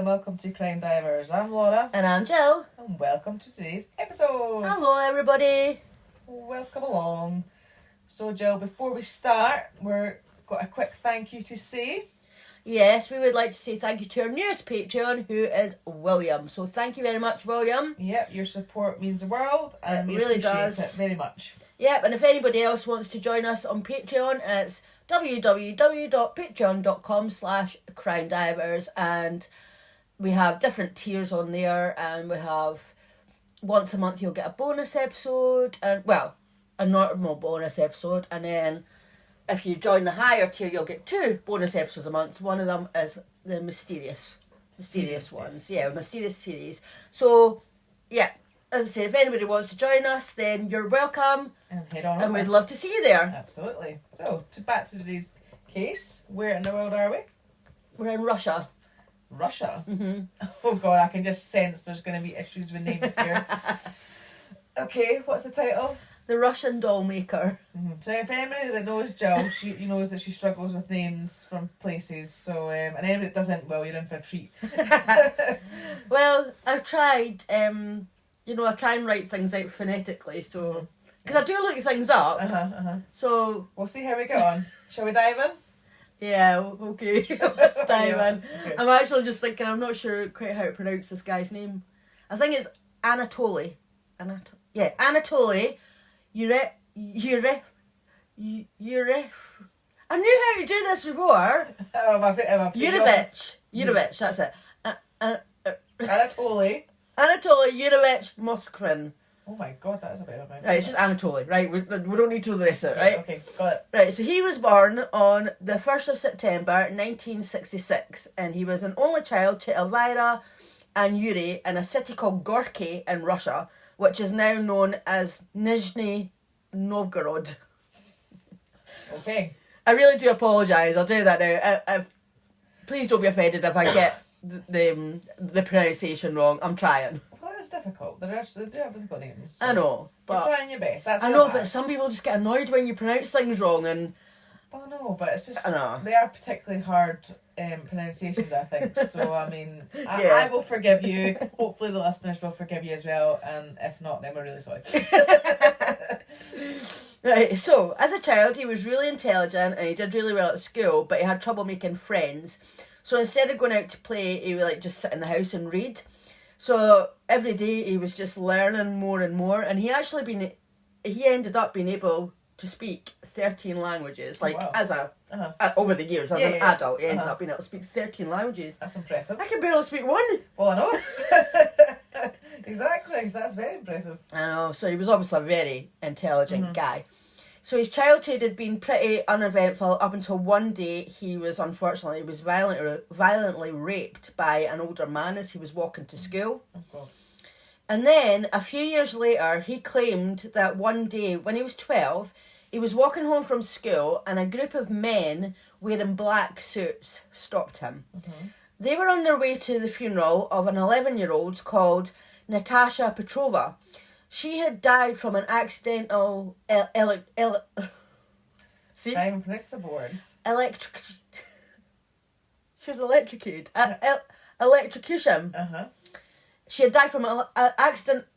and welcome to CrimeDivers. I'm Laura. And I'm Jill. And welcome to today's episode. Hello everybody. Welcome along. So Jill, before we start, we've got a quick thank you to say. Yes, we would like to say thank you to our newest Patreon, who is William. So thank you very much, William. Yep, your support means the world and we really appreciate does. it very much. Yep, and if anybody else wants to join us on Patreon, it's www.patreon.com/CrimeDivers, and we have different tiers on there, and we have once a month you'll get a bonus episode, and well, a normal bonus episode, and then if you join the higher tier you'll get 2 bonus episodes a month. One of them is the mysterious ones. Yeah, mysterious series. So yeah, as I said, if anybody wants to join us, then you're welcome. And head on And over. we'd love to see you there. Absolutely. So, back to today's case. Where in the world are we? We're in Russia. Russia? Mm-hmm. Oh God, I can just sense there's going to be issues with names here. Okay, what's the title? The Russian Dollmaker. Mm-hmm. So if anybody that knows Jill, she knows that she struggles with names from places. So and anybody that doesn't, well, you're in for a treat. Well, I've tried. I try and write things out phonetically, so because I do look things up. So we'll see how we get on. Shall we dive in? Yeah. Okay. Let's dive in. Okay. I'm actually just thinking. I'm not sure quite how to pronounce this guy's name. I think it's Anatoly. Anatoly. I knew how to do this before. Yurovich, that's it. Anatoly Yurovich Moskvin. Oh my God, that is a bit of a Right, it's just Anatoly, right? We don't need to know the rest of it, right? Okay, got it. Right, so he was born on the 1st of September 1966, and he was an only child to Elvira and Yuri in a city called Gorky in Russia, which is now known as Nizhny Novgorod. Okay. I really do apologise. I'll do that now. Please don't be offended if I get the pronunciation wrong. I'm trying. Well, it's difficult. They do have difficult names. So I know, but you're trying your best. That's I know, but some people just get annoyed when you pronounce things wrong, and I know, but it's just I know. they are particularly hard pronunciations, I think. So I mean, Yeah. I will forgive you. Hopefully, the listeners will forgive you as well, and if not, then we're really sorry. Right, so as a child he was really intelligent and he did really well at school, but he had trouble making friends. So instead of going out to play, he would just sit in the house and read. So every day he was just learning more and more, and he ended up being able to speak 13 languages. Wow. As over the years as an adult, he ended up being able to speak 13 languages. That's impressive. I can barely speak one. Well, I know. Exactly, that's very impressive. I know, so he was obviously a very intelligent guy. So his childhood had been pretty uneventful up until one day he was violently raped by an older man as he was walking to school. Oh God. And then a few years later he claimed that one day when he was 12 he was walking home from school and a group of men wearing black suits stopped him. They were on their way to the funeral of an 11-year-old called Natasha Petrova. She had died from an accidental See? I even pronounce the words. She was electrocuted. Electrocution. She had died from an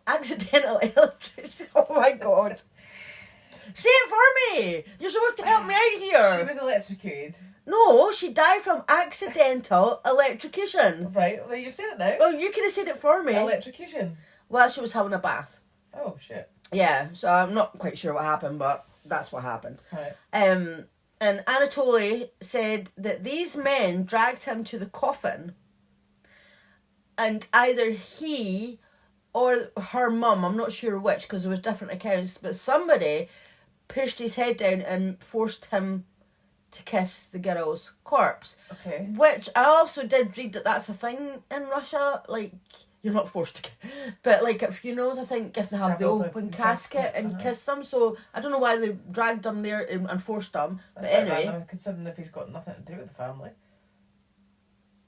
accidental electrocution. Oh my God. Say it for me. You're supposed to help me out here. She was electrocuted. No, she died from accidental electrocution. Right, well, you've said it now. Oh, you could have said it for me. Electrocution. Well, she was having a bath. Oh, shit. Yeah, so I'm not quite sure what happened, but that's what happened. Right. And Anatoly said that these men dragged him to the coffin, and either he or her mum, I'm not sure which because there was different accounts, but somebody pushed his head down and forced him to kiss the girl's corpse. Okay. Which I also did read that that's a thing in Russia. Like, you're not forced to kiss, but like at funerals, I think if they have the open casket and you kiss them. So I don't know why they dragged them there and forced them. That's but anyway. random, considering if he's got nothing to do with the family.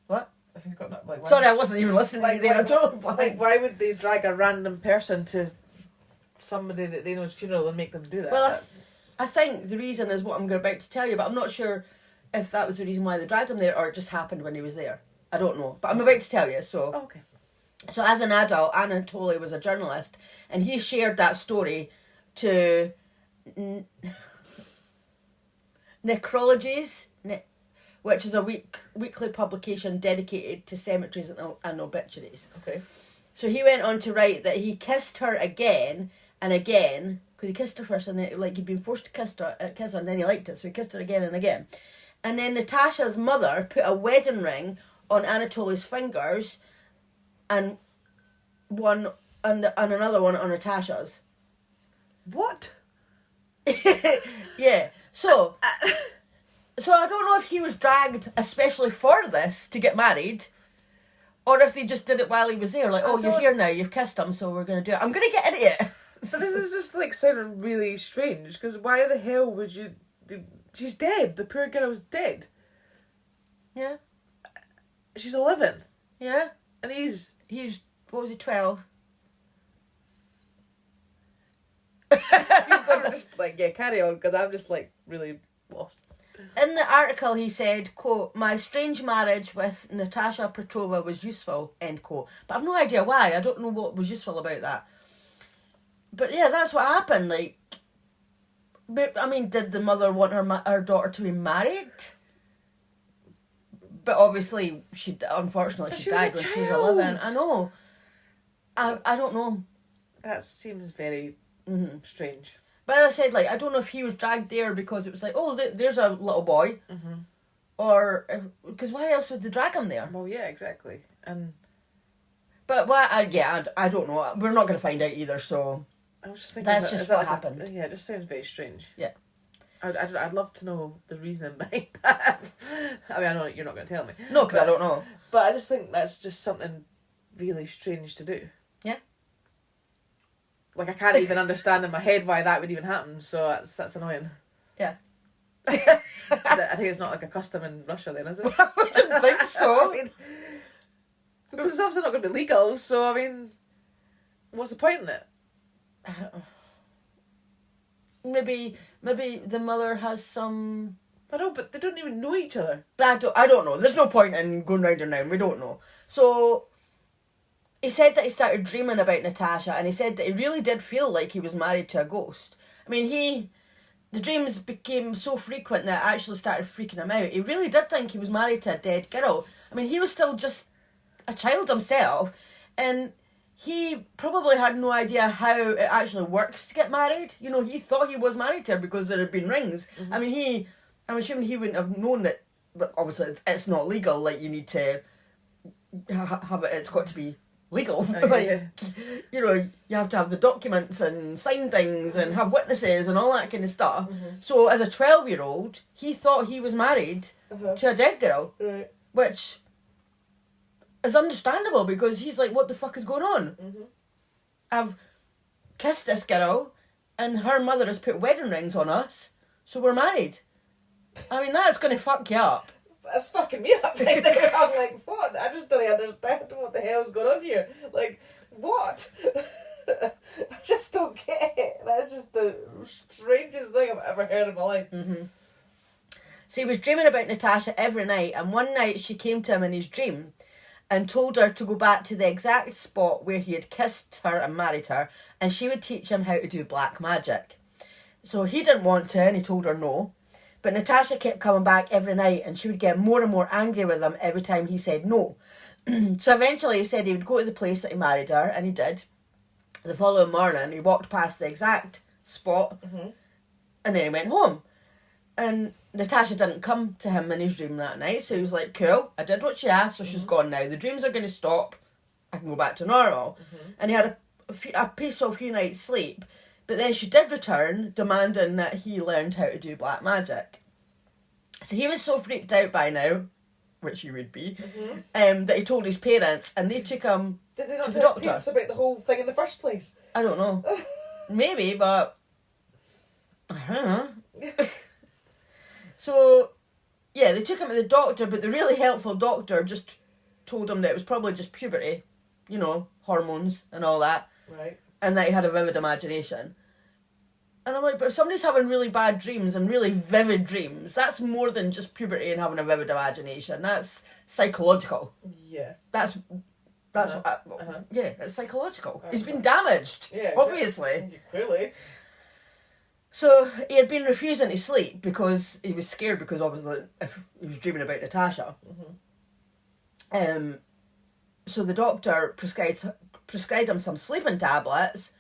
What? If he's got nothing, Sorry, I wasn't even listening to you there at all. Why would they drag a random person to somebody that they know's funeral and make them do that? Well, I think the reason is what I'm about to tell you, but I'm not sure if that was the reason why they dragged him there or it just happened when he was there. I don't know, but I'm about to tell you. So, Okay. So as an adult, Anatoly was a journalist, and he shared that story to Necrologies, which is a weekly publication dedicated to cemeteries and obituaries. Okay. So he went on to write that he kissed her again and again, because he kissed her first, and then, like, he'd been forced to kiss her, and then he liked it, so he kissed her again and again. And then Natasha's mother put a wedding ring on Anatoly's fingers, and one and another one on Natasha's. What? Yeah. So I don't know if he was dragged especially for this to get married, or if they just did it while he was there. Like, oh, you're here now, you've kissed him, so we're going to do it. I'm going to get into it. So this is just, like, sounding really strange, because why the hell would you... She's dead. The poor girl's dead. Yeah. She's 11. Yeah. And he's... What was he, 12? I'm just like, yeah, carry on, because I'm just, like, really lost. In the article he said, quote, "My strange marriage with Natasha Petrova was useful," end quote. But I've no idea why. I don't know what was useful about that. But yeah, that's what happened. Like, but, I mean, did the mother want her daughter to be married? But obviously, unfortunately, she died when she was 11. I know. I don't know. That seems very strange. But as I said, like, I don't know if he was dragged there because it was like, oh, there's a little boy. Mm-hmm. Or, because why else would they drag him there? Well, yeah, exactly. But why? I don't know. We're not going to find out either, so... I was just thinking... That's just what happened. Yeah, it just sounds very strange. Yeah. I'd love to know the reasoning behind that. I mean, I know you're not going to tell me. No, because I don't know. But I just think that's just something really strange to do. Yeah. Like, I can't even understand in my head why that would even happen, so that's annoying. Yeah. I think it's not like a custom in Russia then, is it? I wouldn't think so. I mean, because it's obviously not going to be legal, so I mean, what's the point in it? Maybe the mother has some... I know, but they don't even know each other. But I don't know. There's no point in going round and round. We don't know. So... He said that he started dreaming about Natasha, and he said that he really did feel like he was married to a ghost. I mean, the dreams became so frequent that it actually started freaking him out. He really did think he was married to a dead girl. I mean, he was still just a child himself, and he probably had no idea how it actually works to get married. You know, he thought he was married to her because there had been rings. Mm-hmm. I mean, I'm assuming he wouldn't have known that, but obviously it's not legal. Like, you need to have it, it's got to be legal. Like, you know, you have to have the documents and sign things and have witnesses and all that kind of stuff. Mm-hmm. So as a 12-year-old, he thought he was married to a dead girl, right. Which is understandable because he's like, what the fuck is going on? Mm-hmm. I've kissed this girl and her mother has put wedding rings on us, so we're married. I mean, that's going to fuck you up. That's fucking me up. I'm like, what? I just don't understand what the hell's going on here. Like, what? I just don't get it. That's just the strangest thing I've ever heard in my life. Mm-hmm. So he was dreaming about Natasha every night, and one night she came to him in his dream and told her to go back to the exact spot where he had kissed her and married her, and she would teach him how to do black magic. So he didn't want to, and he told her no. But Natasha kept coming back every night, and she would get more and more angry with him every time he said no. So eventually he said he would go to the place that he married her, and he did. The following morning, he walked past the exact spot, and then he went home. And Natasha didn't come to him in his dream that night, so he was like, cool, I did what she asked, so she's gone now. The dreams are going to stop. I can go back to normal. And he had a peaceful few nights' sleep. But then she did return, demanding that he learned how to do black magic. So he was so freaked out by now, which he would be, that he told his parents, and they took him to the doctor. Did they not tell his parents about the whole thing in the first place? I don't know. Maybe, but... I don't know. So, yeah, they took him to the doctor, but the really helpful doctor just told him that it was probably just puberty, you know, hormones and all that. Right. And that he had a vivid imagination. And I'm like, but if somebody's having really bad dreams and really vivid dreams, that's more than just puberty and having a vivid imagination. That's psychological. Yeah. That's yeah, it's psychological. He's been Uh-huh. damaged, Yeah. obviously. Clearly. So he had been refusing to sleep because he was scared, because obviously if he was dreaming about Natasha. Mm-hmm. So the doctor prescribed him some sleeping tablets.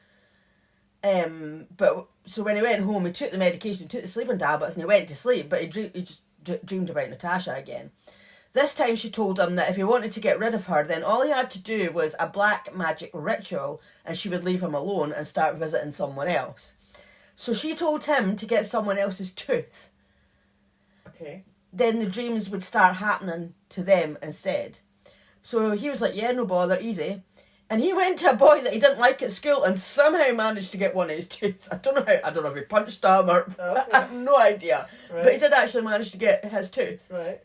But so when he went home, he took the medication, he took the sleeping tablets, and he went to sleep. But he just dreamed about Natasha again. This time she told him that if he wanted to get rid of her, then all he had to do was a black magic ritual, and she would leave him alone and start visiting someone else. So she told him to get someone else's tooth. Okay. Then the dreams would start happening to them instead. So he was like, yeah, no bother, easy. And he went to a boy that he didn't like at school and somehow managed to get one of his teeth. I don't know if he punched him or... Okay. I have no idea. Right. But he did actually manage to get his tooth. Right.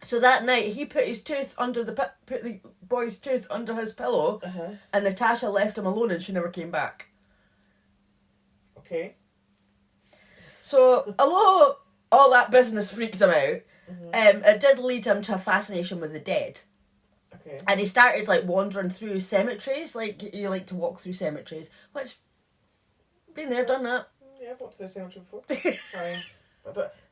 So that night, he put his tooth under put the boy's tooth under his pillow, Uh-huh. and Natasha left him alone and she never came back. Okay. So, although all that business freaked him out, Mm-hmm. it did lead him to a fascination with the dead. Okay. And he started like wandering through cemeteries, like you like to walk through cemeteries, which, been there, done that. Yeah, I've walked through the cemetery before. I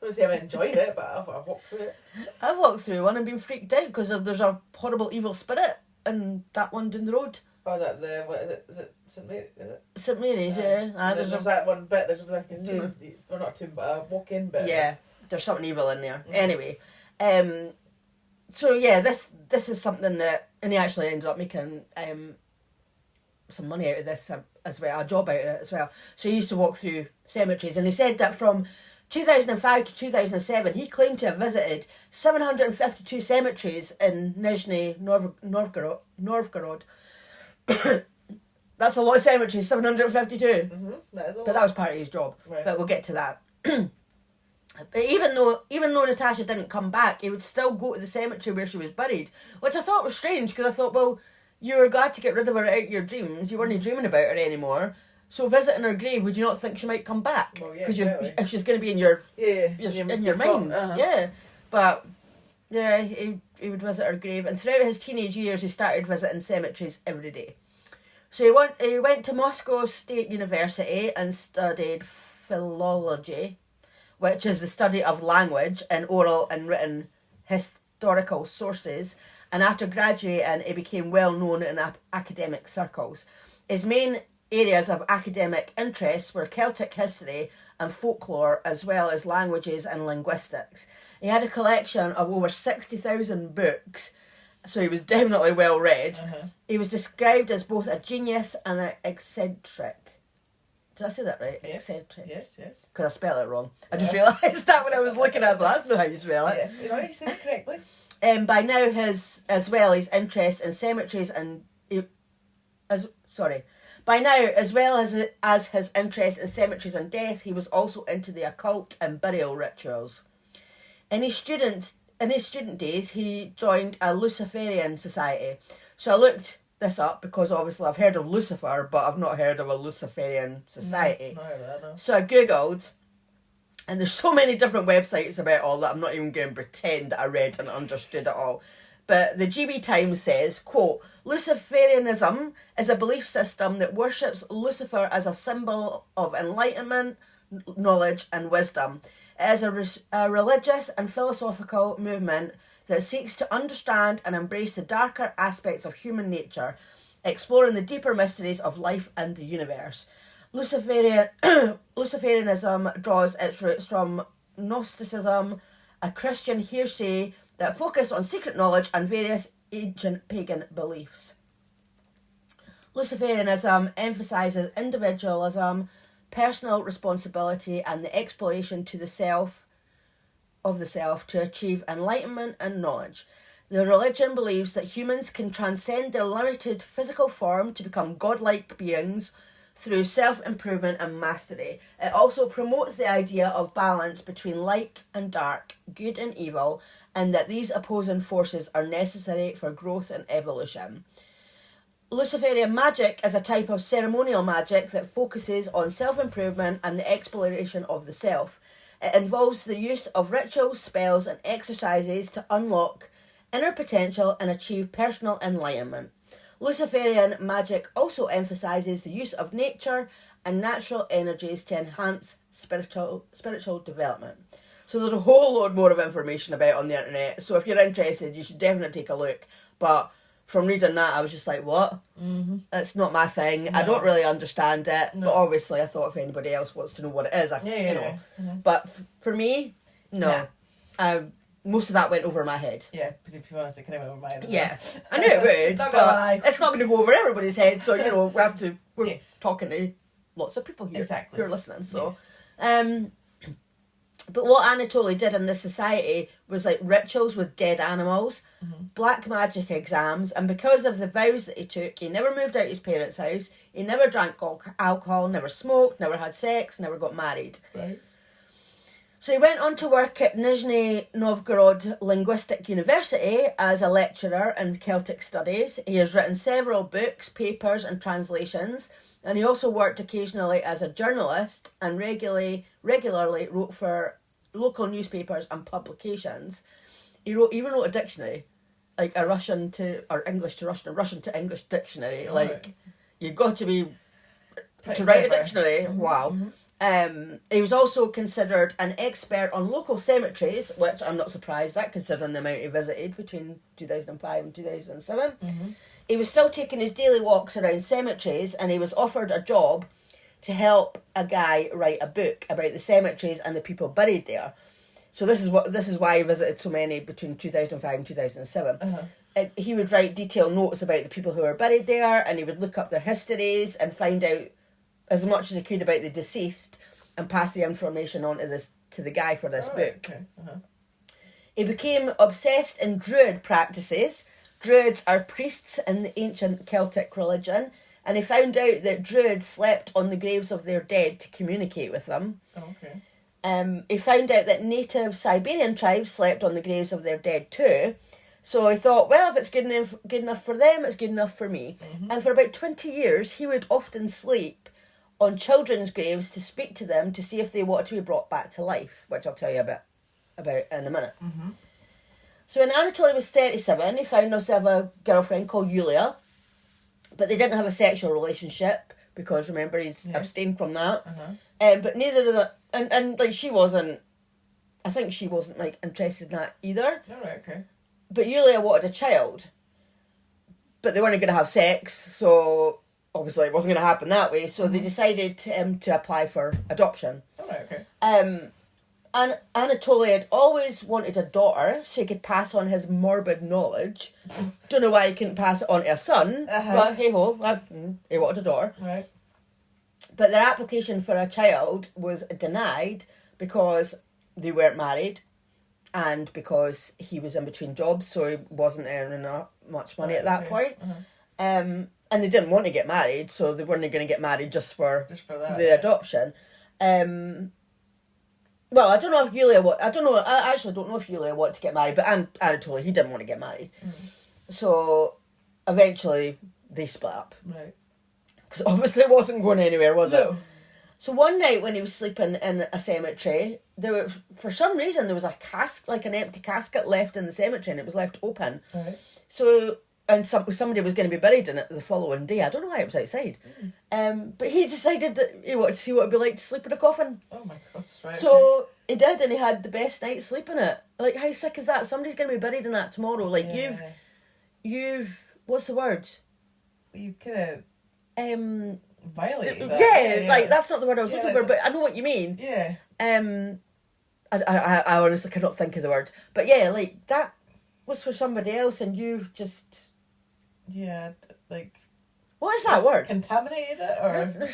don't say I've enjoyed it, but I've walked through it. I've walked through one and been freaked out because there's a horrible evil spirit in that one down the road. Oh, is that the, what is it? Is it St. Mary? Is it? St Mary's, yeah. And There's there's a, that one bit, there's like a tomb, or not a tomb, but a walk-in bit. yeah, there's something evil in there. Mm. Anyway, so yeah, this is something that, and he actually ended up making some money out of this as well, a job out of it as well. So he used to walk through cemeteries, and he said that from 2005 to 2007, he claimed to have visited 752 cemeteries in Nizhny Novgorod. That's a lot of cemeteries, 752. Mm-hmm. That is a But lot. that was part of his job. Right. But we'll get to that. But even though Natasha didn't come back, he would still go to the cemetery where she was buried, which I thought was strange, because I thought, well, you were glad to get rid of her out of your dreams. You weren't dreaming about her anymore. So visiting her grave, would you not think she might come back? Well, yeah, Because exactly. if she's going to be in your in your mind, Uh-huh. yeah. But yeah, he would visit her grave, and throughout his teenage years, he started visiting cemeteries every day. So he went to Moscow State University and studied philology, which is the study of language and oral and written historical sources. And after graduating, he became well known in academic circles. His main areas of academic interests were Celtic history and folklore, as well as languages and linguistics. He had a collection of over 60,000 books, so he was definitely well read. Uh-huh. He was described as both a genius and an eccentric. Did I say that right? Yes. Eccentric. Yes. Because I spelled it wrong. I just realised that when I was looking at it. That's not how you spell it. Yeah. You know, you said it correctly. By now, his interest in cemeteries and by now, as well as his interest in cemeteries and death, he was also into the occult and burial rituals. In his student days, he joined a Luciferian society. So I looked this up because obviously I've heard of Lucifer, but I've not heard of a Luciferian society. No. So I googled, and there's so many different websites about all that, I'm not even going to pretend that I read and understood it all. But the GB Times says, quote, Luciferianism is a belief system that worships Lucifer as a symbol of enlightenment, knowledge and wisdom. It is a religious and philosophical movement that seeks to understand and embrace the darker aspects of human nature, exploring the deeper mysteries of life and the universe. Luciferianism draws its roots from Gnosticism, a Christian heresy that focused on secret knowledge and various ancient pagan beliefs. Luciferianism emphasises individualism, personal responsibility, and the exploration of the self to achieve enlightenment and knowledge. The religion believes that humans can transcend their limited physical form to become godlike beings through self-improvement and mastery. It also promotes the idea of balance between light and dark, good and evil, and that these opposing forces are necessary for growth and evolution. Luciferian magic is a type of ceremonial magic that focuses on self-improvement and the exploration of the self. It involves the use of rituals, spells, and exercises to unlock inner potential and achieve personal enlightenment. Luciferian magic also emphasises the use of nature and natural energies to enhance spiritual development. So there's a whole lot more of information about it on the internet. So if you're interested, you should definitely take a look. But from reading that, I was just like, what? Mm-hmm. It's not my thing. No. I don't really understand it. No. But obviously, I thought if anybody else wants to know what it is, you know. Mm-hmm. But for me, no. Yeah. Most of that went over my head. Yeah, because if you're honest, it kind of went over my head. Yeah, I knew it would, but it's not going to go over everybody's head. So, you know, we're talking to lots of people here who are listening. So, but what Anatoly did in this society was like rituals with dead animals, black magic exams, and because of the vows that he took, he never moved out his parents' house, he never drank alcohol, never smoked, never had sex, never got married. Right. So he went on to work at Nizhny Novgorod Linguistic University as a lecturer in Celtic studies. He has written several books, papers and translations, and he also worked occasionally as a journalist and regularly wrote for local newspapers and publications. He even wrote a dictionary, like a Russian to, or English to Russian, or Russian to English dictionary. You've got to be, to write a dictionary, mm-hmm. Wow. Mm-hmm. He was also considered an expert on local cemeteries, which I'm not surprised at, considering the amount he visited between 2005 and 2007. Mm-hmm. He was still taking his daily walks around cemeteries, and he was offered a job to help a guy write a book about the cemeteries and the people buried there. So this is why he visited so many between 2005 and 2007. Uh-huh. He would write detailed notes about the people who were buried there, and he would look up their histories and find out as much as he could about the deceased and pass the information on to the guy for this book. Okay. Uh-huh. He became obsessed in Druid practices. Druids are priests in the ancient Celtic religion, and he found out that Druids slept on the graves of their dead to communicate with them. Oh, okay. He found out that native Siberian tribes slept on the graves of their dead too. So he thought, well, if it's good enough for them, it's good enough for me. Mm-hmm. And for about 20 years, he would often sleep on children's graves to speak to them to see if they wanted to be brought back to life, which I'll tell you a bit about in a minute. Mm-hmm. So when Anatoly was 37, he found himself a girlfriend called Yulia, but they didn't have a sexual relationship because, remember, he's abstained from that. Uh-huh. But neither of them, and like she wasn't like interested in that either. All right, okay. But Yulia wanted a child, but they weren't going to have sex, so obviously it wasn't going to happen that way. So they decided to apply for adoption. All right, okay. And Anatoly had always wanted a daughter so he could pass on his morbid knowledge. Don't know why he couldn't pass it on to a son, but hey-ho, he wanted a daughter. Right. But their application for a child was denied because they weren't married and because he was in between jobs, so he wasn't earning much money at that point. Uh-huh. And they didn't want to get married, so they weren't going to get married just for that, the adoption. Well, I don't know if Yulia I actually don't know if Yulia wanted to get married, but Anatoly, he didn't want to get married. Mm. So eventually they split up. Right. Because obviously it wasn't going anywhere, was it? So one night when he was sleeping in a cemetery, for some reason there was an empty casket left in the cemetery, and it was left open. Right. So, and somebody was going to be buried in it the following day. I don't know why it was outside. But he decided that he wanted to see what it'd be like to sleep in a coffin. Oh my gosh, right. So he did, and he had the best night's sleep in it. Like, how sick is that? Somebody's going to be buried in that tomorrow. Like, you've, what's the word? You kind of, violated that. Yeah, like, that's not the word I was looking for, but I know what you mean. Yeah. I honestly cannot think of the word. But yeah, like, that was for somebody else, and you've just... Yeah, like... What is that word? Contaminated it, or...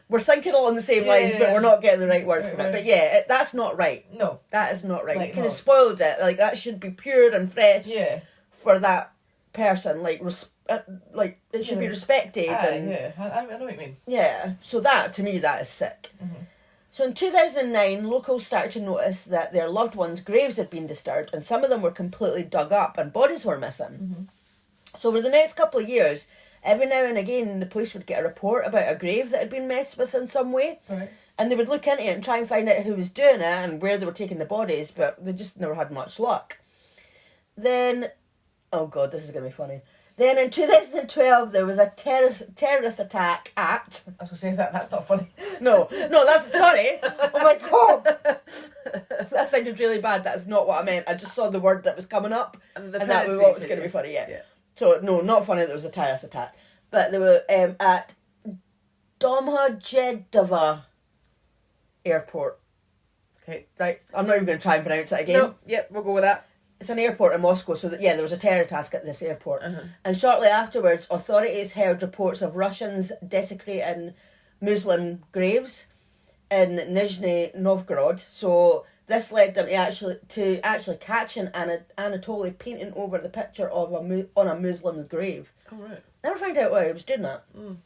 We're thinking all on the same lines, but we're not getting the right word for it. But yeah, that's not right. No. That is not right. Like, kind of spoiled it. Like, that should be pure and fresh for that person. Like, it should be respected. I know what you mean. Yeah, so that, to me, that is sick. Mm-hmm. So in 2009, locals started to notice that their loved ones' graves had been disturbed, and some of them were completely dug up and bodies were missing. Mm-hmm. So over the next couple of years, every now and again the police would get a report about a grave that had been messed with in some way. Right. And they would look into it and try and find out who was doing it and where they were taking the bodies, but they just never had much luck. Then, oh God, this is going to be funny. Then in 2012, there was a terrorist attack at... I was going to say, that's not funny. No, that's... Sorry. Oh my God. That sounded really bad. That's not what I meant. I just saw the word that was coming up, and that was what was going to be funny, yeah. So, no, not funny that there was a terrorist attack. But they were at Domodedovo Airport. Okay. Right, I'm not even going to try and pronounce it again. No, yep, we'll go with that. It's an airport in Moscow, so there was a terror attack at this airport. Uh-huh. And shortly afterwards, authorities heard reports of Russians desecrating Muslim graves in Nizhny Novgorod. So this led them to actually catching Anatoly painting over the picture of on a Muslim's grave. Oh, right. Never find out why he was doing that. Mm.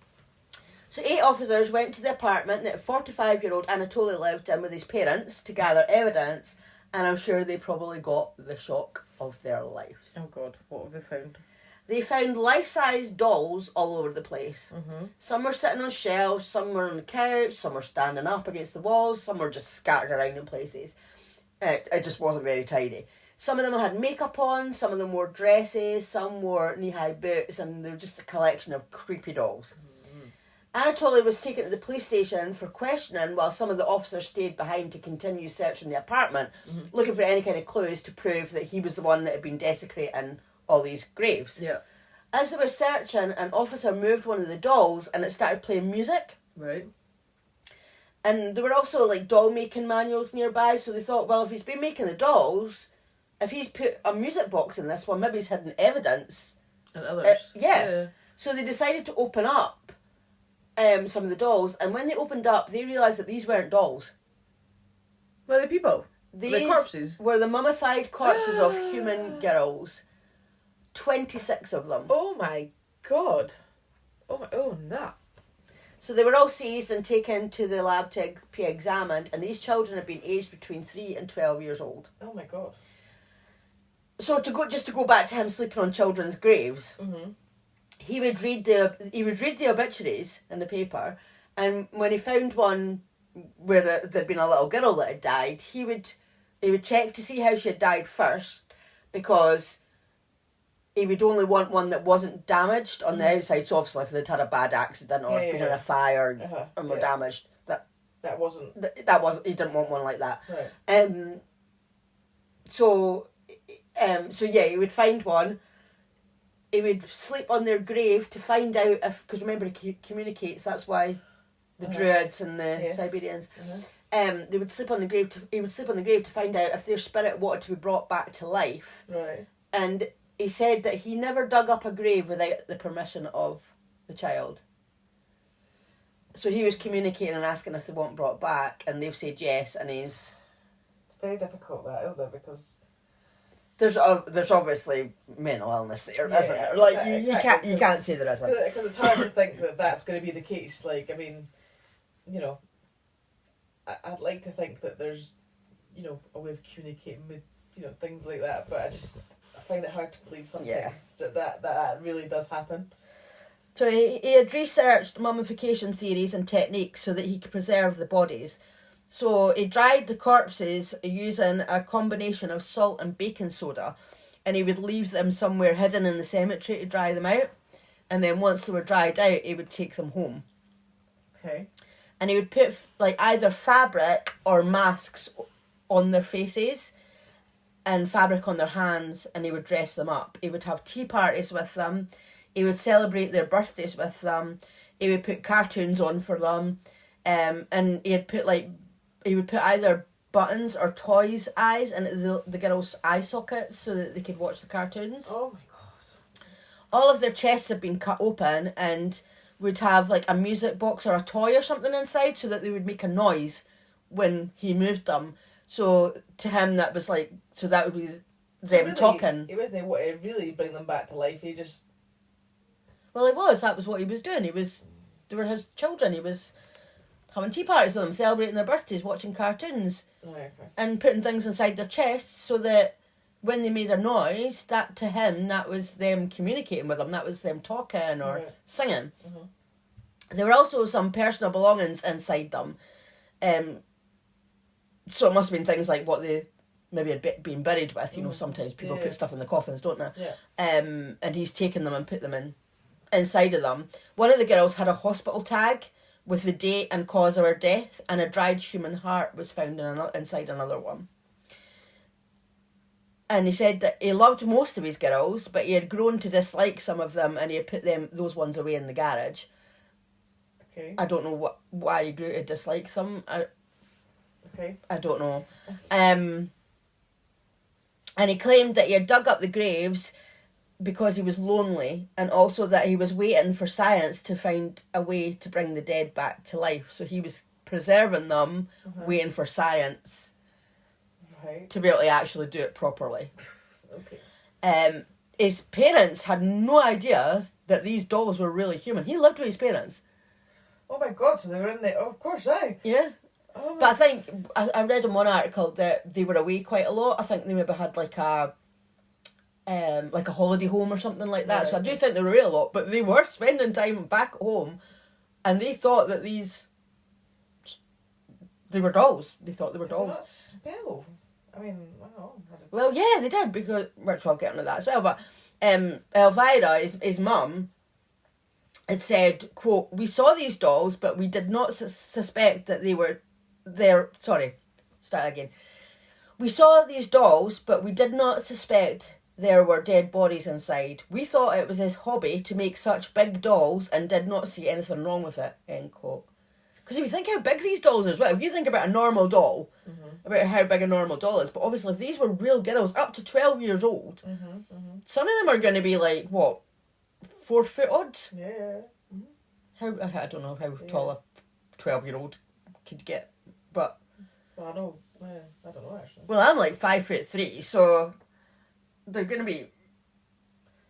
So 8 officers went to the apartment that 45-year-old Anatoly lived in with his parents to gather evidence, and I'm sure they probably got the shock of their lives. Oh God, what have they found? They found life-size dolls all over the place. Mm-hmm. Some were sitting on shelves, some were on the couch, some were standing up against the walls, some were just scattered around in places. It just wasn't very tidy. Some of them had makeup on, some of them wore dresses, some wore knee-high boots, and they were just a collection of creepy dolls. Anatoly was taken to the police station for questioning while some of the officers stayed behind to continue searching the apartment, looking for any kind of clues to prove that he was the one that had been desecrating all these graves. Yeah. As they were searching, an officer moved one of the dolls and it started playing music. Right. And there were also like doll making manuals nearby, so they thought, well, if he's been making the dolls, if he's put a music box in this one, maybe he's hidden evidence. And others. Yeah. So they decided to open up some of the dolls, and when they opened up, they realised that these weren't dolls. Were they people? These were they corpses? were the mummified corpses of human girls. 26 of them. Oh my God. Oh no. So they were all seized and taken to the lab to be examined, and these children had been aged between 3 and 12 years old. Oh my God. So to go back to him sleeping on children's graves, Mm-hmm. he would read the obituaries in the paper, and when he found one where there'd been a little girl that had died, he would check to see how she had died first, because he would only want one that wasn't damaged on the outside. So obviously if they'd had a bad accident or been in a fire and were damaged, that wasn't he didn't want one like that. Right. So he would find one. He would sleep on their grave to find out if, because remember he communicates. That's why the Druids and the Siberians. They would sleep on the grave. He would sleep on the grave to find out if their spirit wanted to be brought back to life. Right. And he said that he never dug up a grave without the permission of the child. So he was communicating and asking if they want brought back, and they've said yes. And it's very difficult, that, isn't it? Because there's obviously mental illness there, isn't there? Like you can't say there isn't, because it's hard to think that that's going to be the case. Like, I mean, I'd like to think that there's, a way of communicating with, things like that, but I find it hard to believe sometimes that really does happen. So he had researched mummification theories and techniques so that he could preserve the bodies. So he dried the corpses using a combination of salt and baking soda, and he would leave them somewhere hidden in the cemetery to dry them out. And then once they were dried out, he would take them home. Okay. And he would put either fabric or masks on their faces and fabric on their hands, and he would dress them up. He would have tea parties with them. He would celebrate their birthdays with them. He would put cartoons on for them. And he would put either buttons or toys' eyes in the girls' eye sockets so that they could watch the cartoons. Oh my God. All of their chests had been cut open and would have like a music box or a toy or something inside so that they would make a noise when he moved them. So to him that was like, so that would be them really, talking. He wasn't able to really bring them back to life. He just... Well, that was what he was doing. They were his children. He was having tea parties with them, celebrating their birthdays, watching cartoons, Oh, okay. and putting things inside their chests so that when they made a noise, that to him, that was them communicating with him. That was them talking or singing. There were also some personal belongings inside them. So it must have been things like what they maybe had been buried with. You know, sometimes people put stuff in the coffins, don't they? Yeah. And he's taken them and put them inside of them. One of the girls had a hospital tag with the date and cause of her death, and a dried human heart was found inside another one. And he said that he loved most of his girls, but he had grown to dislike some of them, and he had put those ones away in the garage. Okay. I don't know why he grew to dislike them. I don't know. And he claimed that he had dug up the graves because he was lonely, and also that he was waiting for science to find a way to bring the dead back to life. So he was preserving them, waiting for science to be able to actually do it properly. Okay. His parents had no idea that these dolls were really human. He lived with his parents. Oh my God, so they were in there. Oh, of course, aye. Yeah. Oh But I think, I read in one article that they were away quite a lot. I think they maybe had like a holiday home or something like that. Right. So I do think they were away a lot, but they were spending time back at home, and they thought that they were dolls. They thought they were dolls. Not smell. I mean, I don't know. Well, yeah, they did, because, which I'll get into that as well, but Elvira, his mum, had said, quote, "We saw these dolls, but we did not suspect that they were there." Sorry, start again. "We saw these dolls, but we did not suspect there were dead bodies inside. We thought it was his hobby to make such big dolls and did not see anything wrong with it," end quote. Because if you think how big these dolls are as well, if you think about a normal doll, about how big a normal doll is, but obviously if these were real girls up to 12 years old, some of them are going to be like, what, 4 foot odds? Yeah. I don't know how tall a 12-year-old could get, but... Well, I know. I don't know, actually. Well, I'm like 5'3", so they're going to be...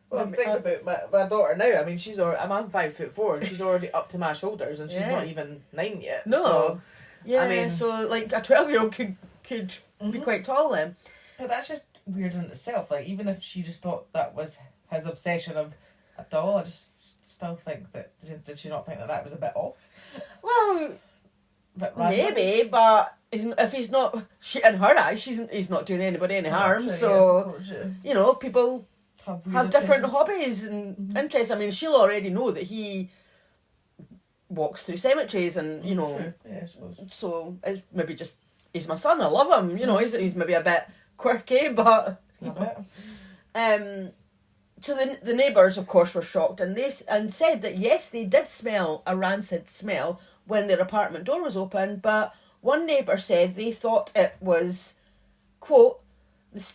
Well, I'm thinking about my daughter now. I mean, I'm 5'4", and she's already up to my shoulders, and she's not even 9 yet. No. So, yeah, I mean, so like a 12-year-old could be quite tall then. But that's just weird in itself. Like, even if she just thought that was his obsession of a doll, I just still think that... Did she not think that was a bit off? Well, Maybe, maybe, but if he's not... in her eyes, he's not doing anybody any harm, actually, so... yes, of course, You know, people... have different obsessions. hobbies and interests. I mean, she'll already know that he walks through cemeteries and, you know, Sure. Yeah, I suppose. so it's maybe just, he's my son, I love him, you know, he's maybe a bit quirky, but... So the neighbours, of course, were shocked, and said that, yes, they did smell a rancid smell when their apartment door was open, but one neighbour said they thought it was, quote, the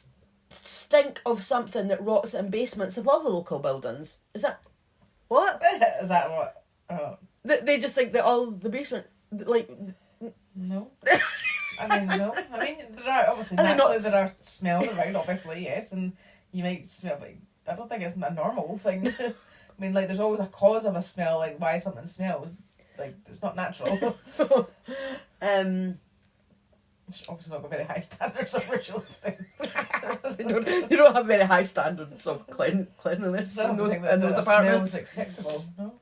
stink of something that rots in basements of all the local buildings. Is that what? Is that what? Oh. They just think that all the basement, like... No. I mean, no. I mean, there are obviously there are smells around, obviously, yes, and you might smell, but I don't think it's a normal thing. I mean, like, there's always a cause of a smell, like why something smells. Like, it's not natural. It's obviously not got very high standards of ritual thing. they don't have very high standards of cleanliness in those apartments. Smells acceptable, no?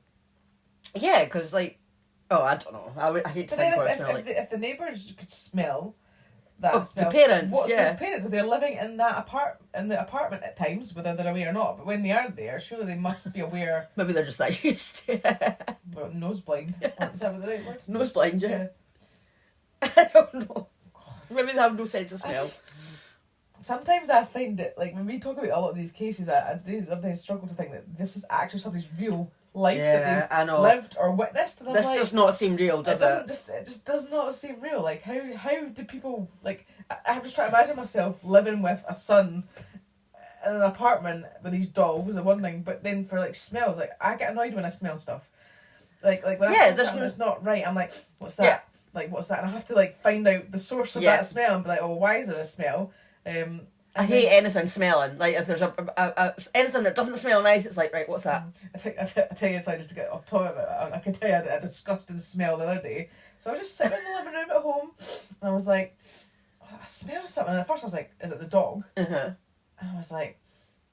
Yeah, because, like, I don't know. I hate to think what it smells like. If the neighbours could smell that smell, the parents, what's yeah. his parents? If they're living in the apartment at times, whether they're aware or not, but when they are there, surely they must be aware. Maybe they're just that used to it. Well, nose blind. Is that the right word? Nose blind, yeah. I don't know. Maybe they have no sense of smell. Sometimes I find that, like, when we talk about a lot of these cases, I do sometimes struggle to think that this is actually somebody's real life that they've lived or witnessed. And this does not seem real, does it? It just does not seem real. Like, how do people, like, I'm just trying to imagine myself living with a son in an apartment with these dolls and one thing, but then for, like, smells, like, I get annoyed when I smell stuff. Like when I smell something that's not right, I'm like, what's that? Yeah. Like, what's that? And I have to, like, find out the source of that smell and be like, oh, why is there a smell? I hate anything smelling. Like, if there's anything that doesn't smell nice, it's like, right, what's that? I tell you, sorry, just to get off topic about it, I can tell you I had a disgusting smell the other day. So I was just sitting in the living room at home, and I was like, I smell something. And at first I was like, is it the dog? And I was like,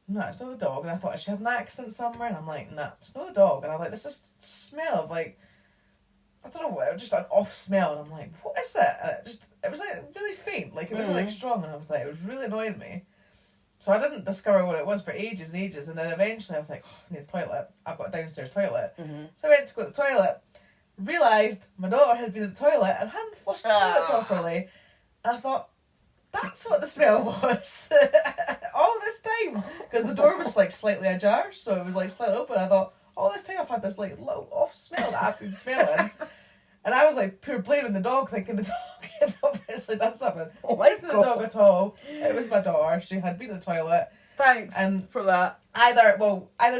no, it's not the dog. And I thought, she had an accident somewhere. And I'm like, no, it's not the dog. And I'm like, there's just smell of like, I don't know what, it was just an off smell. And I'm like, what is it? And it was like really faint. Like, it wasn't like strong. And I was like, it was really annoying me. So I didn't discover what it was for ages and ages. And then eventually I was like, I need a toilet. I've got a downstairs toilet. So I went to go to the toilet, realised my daughter had been in the toilet and hadn't flushed the toilet properly. And I thought, that's what the smell was all this time. Because the door was like slightly ajar, so it was like slightly open. I thought, all this time I've had this like little off smell that I've been smelling. And I was like pure blaming the dog, thinking the dog had obviously done something. It wasn't the dog at all. It was my daughter. She had been in the toilet. Thanks for that. Either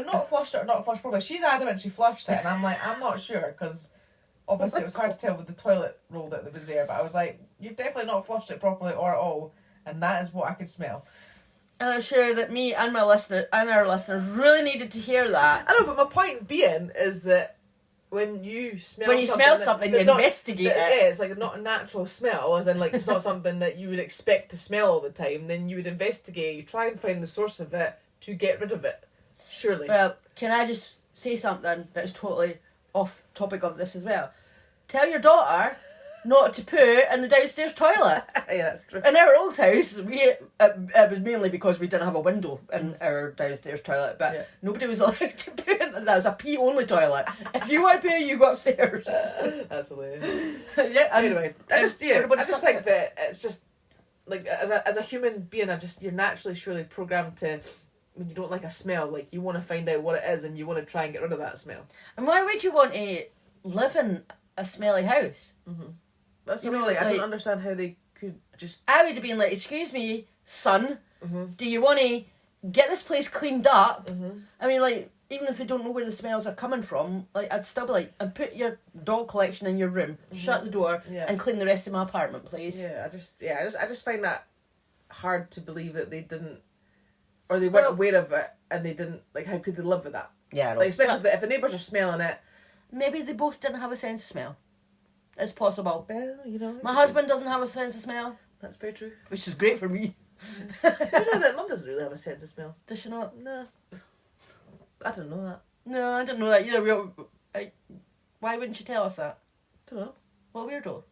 not flushed it or not flushed properly. She's adamant she flushed it, and I'm like, I'm not sure, because obviously it was hard to tell with the toilet roll that was there. But I was like, you've definitely not flushed it properly or at all, and that is what I could smell. And I'm sure that me and our listeners really needed to hear that. I know, but my point being is that when you smell something, you investigate it. Yeah, it's like not a natural smell, as in like it's not something that you would expect to smell all the time. Then you would investigate, you try and find the source of it to get rid of it. Surely. Well, can I just say something that's totally off topic of this as well? Tell your daughter not to poo in the downstairs toilet. Yeah, that's true. In our old house, it was mainly because we didn't have a window in our downstairs toilet, but nobody was allowed to poo in. That was a pee-only toilet. If you want to poo, you go upstairs. That's hilarious. Anyway, I just think that it's just, like, as a human being, you're naturally surely programmed to, when you don't like a smell, like, you want to find out what it is and you want to try and get rid of that smell. And why would you want to live in a smelly house? That's I don't understand how they could just... I would have been like, excuse me, son, do you want to get this place cleaned up? I mean, like, even if they don't know where the smells are coming from, like, I'd still be like, and put your doll collection in your room, shut the door, and clean the rest of my apartment, please. I just find that hard to believe that they didn't, or they weren't aware of it, and they didn't, like, how could they live with that? Yeah, like, especially if the neighbours are smelling it. Maybe they both didn't have a sense of smell. It's possible. Well, you know. My husband doesn't have a sense of smell. That's very true. Which is great for me. You know that Mum doesn't really have a sense of smell. Does she not? No. I didn't know that. No, I didn't know that either. Why wouldn't she tell us that? I don't know. What a weirdo.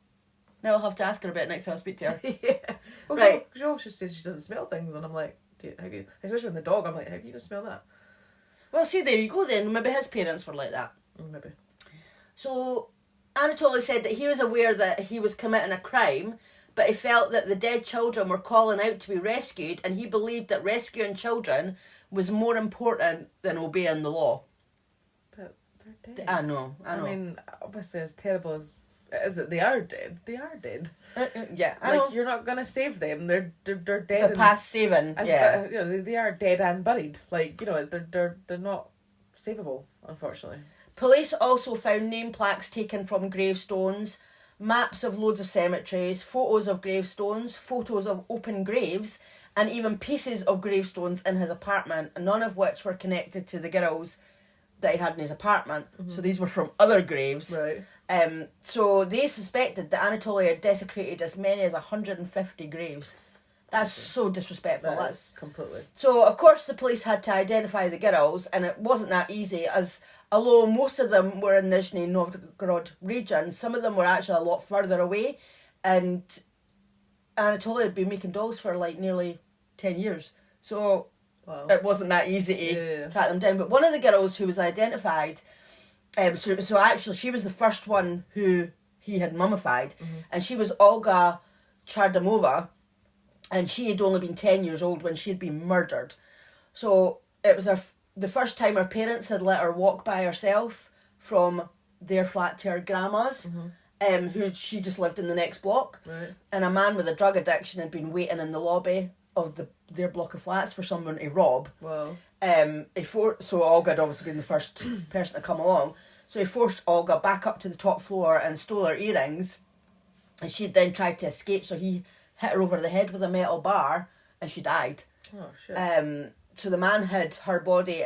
Now I'll have to ask her about it next time I speak to her. Yeah. Well, right. She always says she doesn't smell things, and I'm like, especially with the dog, I'm like, how can you not smell that? Well, see, there you go then. Maybe his parents were like that. Maybe. So, Anatoly said that he was aware that he was committing a crime, but he felt that the dead children were calling out to be rescued, and he believed that rescuing children was more important than obeying the law. But they're dead. I know. I mean, obviously, as terrible as it is that they are dead, they are dead. Yeah, I like, know. You're not going to save them. They're dead. They're past saving, you know, they are dead and buried. Like, you know, they're not savable, unfortunately. Police also found name plaques taken from gravestones, maps of loads of cemeteries, photos of gravestones, photos of open graves, and even pieces of gravestones in his apartment, none of which were connected to the girls that he had in his apartment. So these were from other graves. Right. So they suspected that Anatoly had desecrated as many as 150 graves. That's so disrespectful. That's completely. So, of course, the police had to identify the girls, and it wasn't that easy, as although most of them were in Nizhny Novgorod region, some of them were actually a lot further away, and Anatoly had been making dolls for like nearly 10 years. So, it wasn't that easy to track them down. But one of the girls who was identified, so actually she was the first one who he had mummified, and she was Olga Chardamova, and she had only been 10 years old when she had been murdered. So it was the first time her parents had let her walk by herself from their flat to her grandma's, who she just lived in the next block. Right. And a man with a drug addiction had been waiting in the lobby of their block of flats for someone to rob. Wow. So Olga had obviously been the first person to come along. So he forced Olga back up to the top floor and stole her earrings. And she then tried to escape, so he hit her over the head with a metal bar, and she died. Oh, shit. So the man hid her body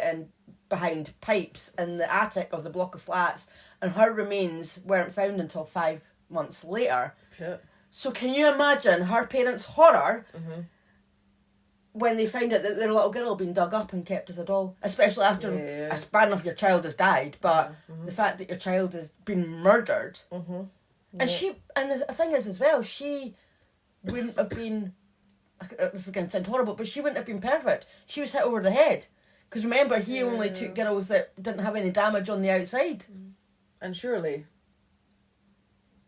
behind pipes in the attic of the block of flats, and her remains weren't found until 5 months later. Shit. So can you imagine her parents' horror when they find out that their little girl had been dug up and kept as a doll, especially after it's bad enough your child has died, but the fact that your child has been murdered, and the thing is as well, she wouldn't have been. This is going to sound horrible, but she wouldn't have been perfect. She was hit over the head, because remember he only took girls that didn't have any damage on the outside, and surely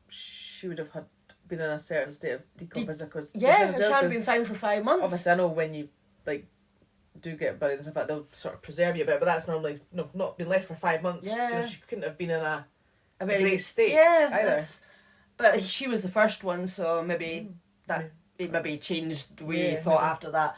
she would have had been in a certain state of decomposition because she hadn't been found for 5 months. Obviously, I know when you do get buried and stuff like that, they'll sort of preserve you a bit, but that's normally not been left for 5 months. Yeah, so she couldn't have been in a very great state either. But she was the first one, so maybe it maybe changed the way you thought after that.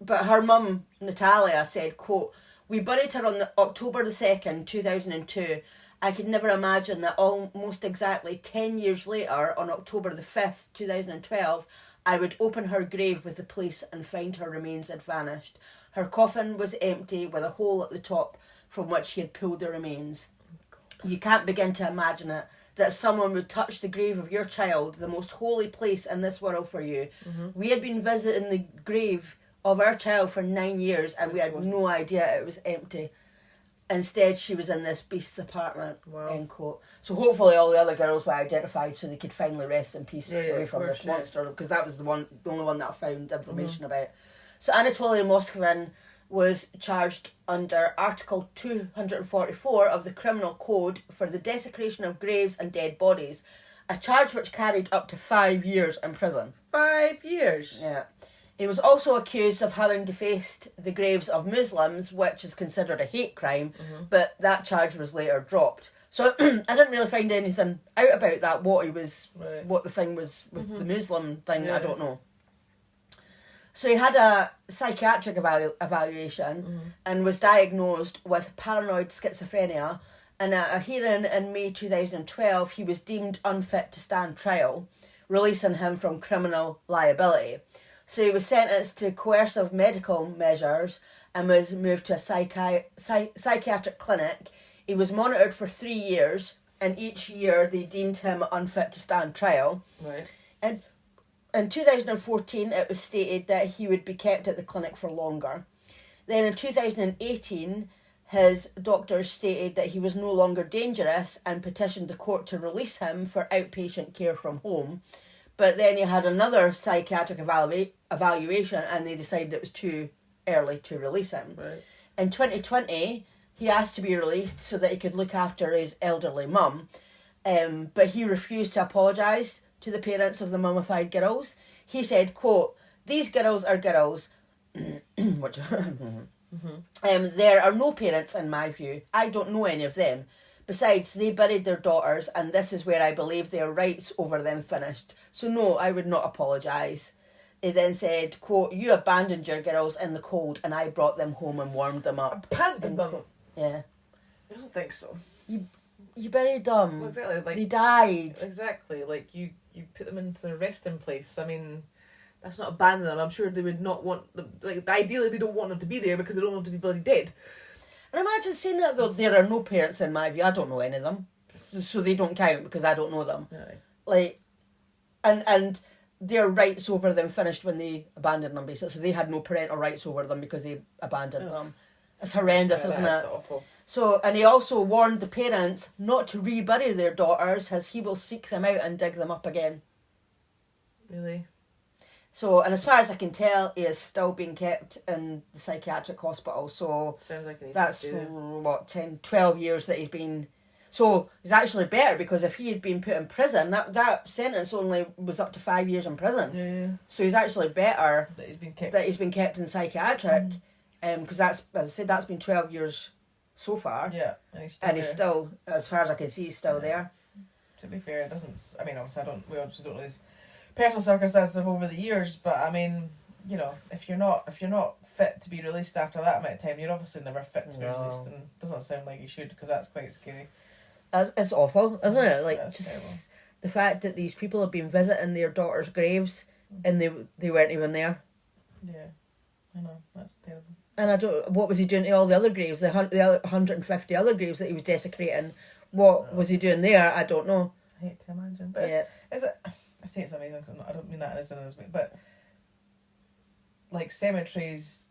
But her mum Natalia said, quote, "We buried her on October the 2nd, 2002. I could never imagine that almost exactly 10 years later, on October the 5th, 2012, I would open her grave with the police and find her remains had vanished. Her coffin was empty with a hole at the top from which she had pulled the remains. You can't begin to imagine it, that someone would touch the grave of your child, the most holy place in this world for you. We had been visiting the grave of our child for 9 years and we had no idea it was empty. Instead, she was in this beast's apartment." Wow. End quote. So hopefully all the other girls were identified so they could finally rest in peace away from this monster, because that was the only one that I found information about. So Anatoly Moskvin was charged under Article 244 of the Criminal Code for the desecration of graves and dead bodies, a charge which carried up to 5 years in prison. 5 years? Yeah. He was also accused of having defaced the graves of Muslims, which is considered a hate crime, but that charge was later dropped. So I didn't really find anything out about that, what the thing was with the Muslim thing, I don't know. So he had a psychiatric evaluation and was diagnosed with paranoid schizophrenia, and at a hearing in May 2012, he was deemed unfit to stand trial, releasing him from criminal liability. So he was sentenced to coercive medical measures and was moved to a psychiatric clinic. He was monitored for 3 years, and each year they deemed him unfit to stand trial. Right. And in 2014, it was stated that he would be kept at the clinic for longer. Then in 2018, his doctors stated that he was no longer dangerous and petitioned the court to release him for outpatient care from home. But then he had another psychiatric evaluation and they decided it was too early to release him. Right. In 2020, he asked to be released so that he could look after his elderly mum, but he refused to apologise to the parents of the mummified girls. He said, quote, "These girls are girls." Which, there are no parents in my view. I don't know any of them. Besides, they buried their daughters, and this is where I believe their rights over them finished. So no, I would not apologise. He then said, quote, "You abandoned your girls in the cold, and I brought them home and warmed them up." Abandoned them? Yeah. I don't think so. You buried them. Well, exactly. They died. Exactly. You put them into their resting place. I mean, that's not abandoning them. I'm sure they would not want them. Ideally, they don't want them to be there because they don't want them to be bloody dead. And imagine saying that, though, there are no parents in my view. I don't know any of them. So they don't count because I don't know them. Aye. And their rights over them finished when they abandoned them, basically. So they had no parental rights over them because they abandoned them. It's horrendous, isn't it? That's awful. So, and he also warned the parents not to rebury their daughters, as he will seek them out and dig them up again. Really? So, and as far as I can tell, he is still being kept in the psychiatric hospital. So sounds like that's for 10, 12 years that he's been. So it's actually better, because if he had been put in prison, that sentence only was up to 5 years in prison. Yeah. So he's actually better that he's been kept in psychiatric, because that's, as I said, that's been 12 years so far. Yeah, and he's still, as far as I can see, he's still there. To be fair, it doesn't. I mean, obviously, we obviously don't know his personal circumstances of over the years, but I mean, you know, if you're not fit to be released after that amount of time, you're obviously never fit to be released, and it doesn't sound like you should, because that's quite scary. It's awful, isn't it? Like, that's just terrible. The fact that these people have been visiting their daughters' graves and they weren't even there. Yeah, I know, that's terrible. And what was he doing to all the other graves, the other 150 other graves that he was desecrating? What was he doing there? I don't know. I hate to imagine, but is it? I say it's amazing because I don't mean that as an way, but like cemeteries,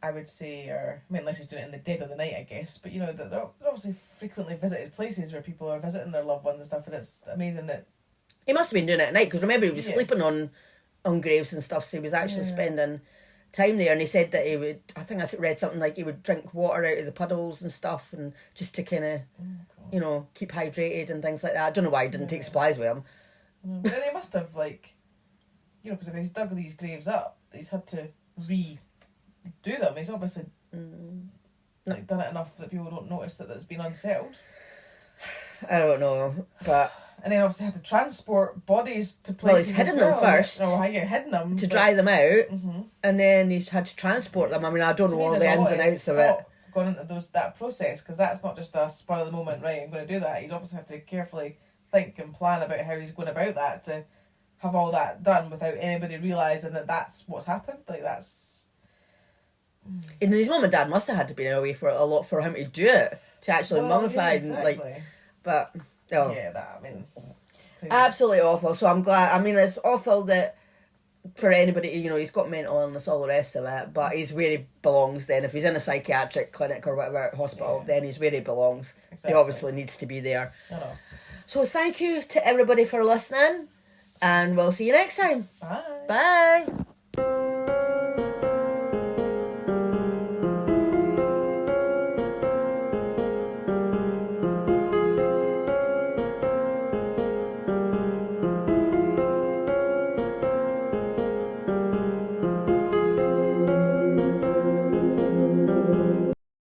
I would say, are, I mean, unless he's doing it in the dead of the night, I guess, but you know, they're obviously frequently visited places where people are visiting their loved ones and stuff, and it's amazing that... He must have been doing it at night, because remember he was Yeah. sleeping on graves and stuff, so he was actually spending time there, and he said that he would, I think I read something like he would drink water out of the puddles and stuff, and just to kind of, you know, keep hydrated and things like that. I don't know why he didn't take supplies with him. But then he must have, like, you know, because if he's dug these graves up, he's had to redo them. He's obviously like done it enough that people don't notice that it's been unsettled. I don't know, but... And then obviously had to transport bodies to places. Well, he's hidden them first. No, how you hidden them to dry them out, and then he's had to transport them. I mean, I don't know all the ins and outs of it. Gone into that process, because that's not just a spur of the moment, right, I'm going to do that. He's obviously had to carefully think and plan about how he's going about that to have all that done without anybody realising that that's what's happened. Like, that's... And his mum and dad must have had to be away for a lot for him to do it, to actually mummify, yeah, exactly. and like, but oh. Yeah, that, I mean, crazy. Absolutely awful. So I'm glad. I mean, it's awful that for anybody, you know, he's got mental illness, all the rest of it, but he's where he belongs. Then, if he's in a psychiatric clinic or whatever hospital, then he's where he belongs. Exactly. He obviously needs to be there. I know. So thank you to everybody for listening, and we'll see you next time. Bye. Bye.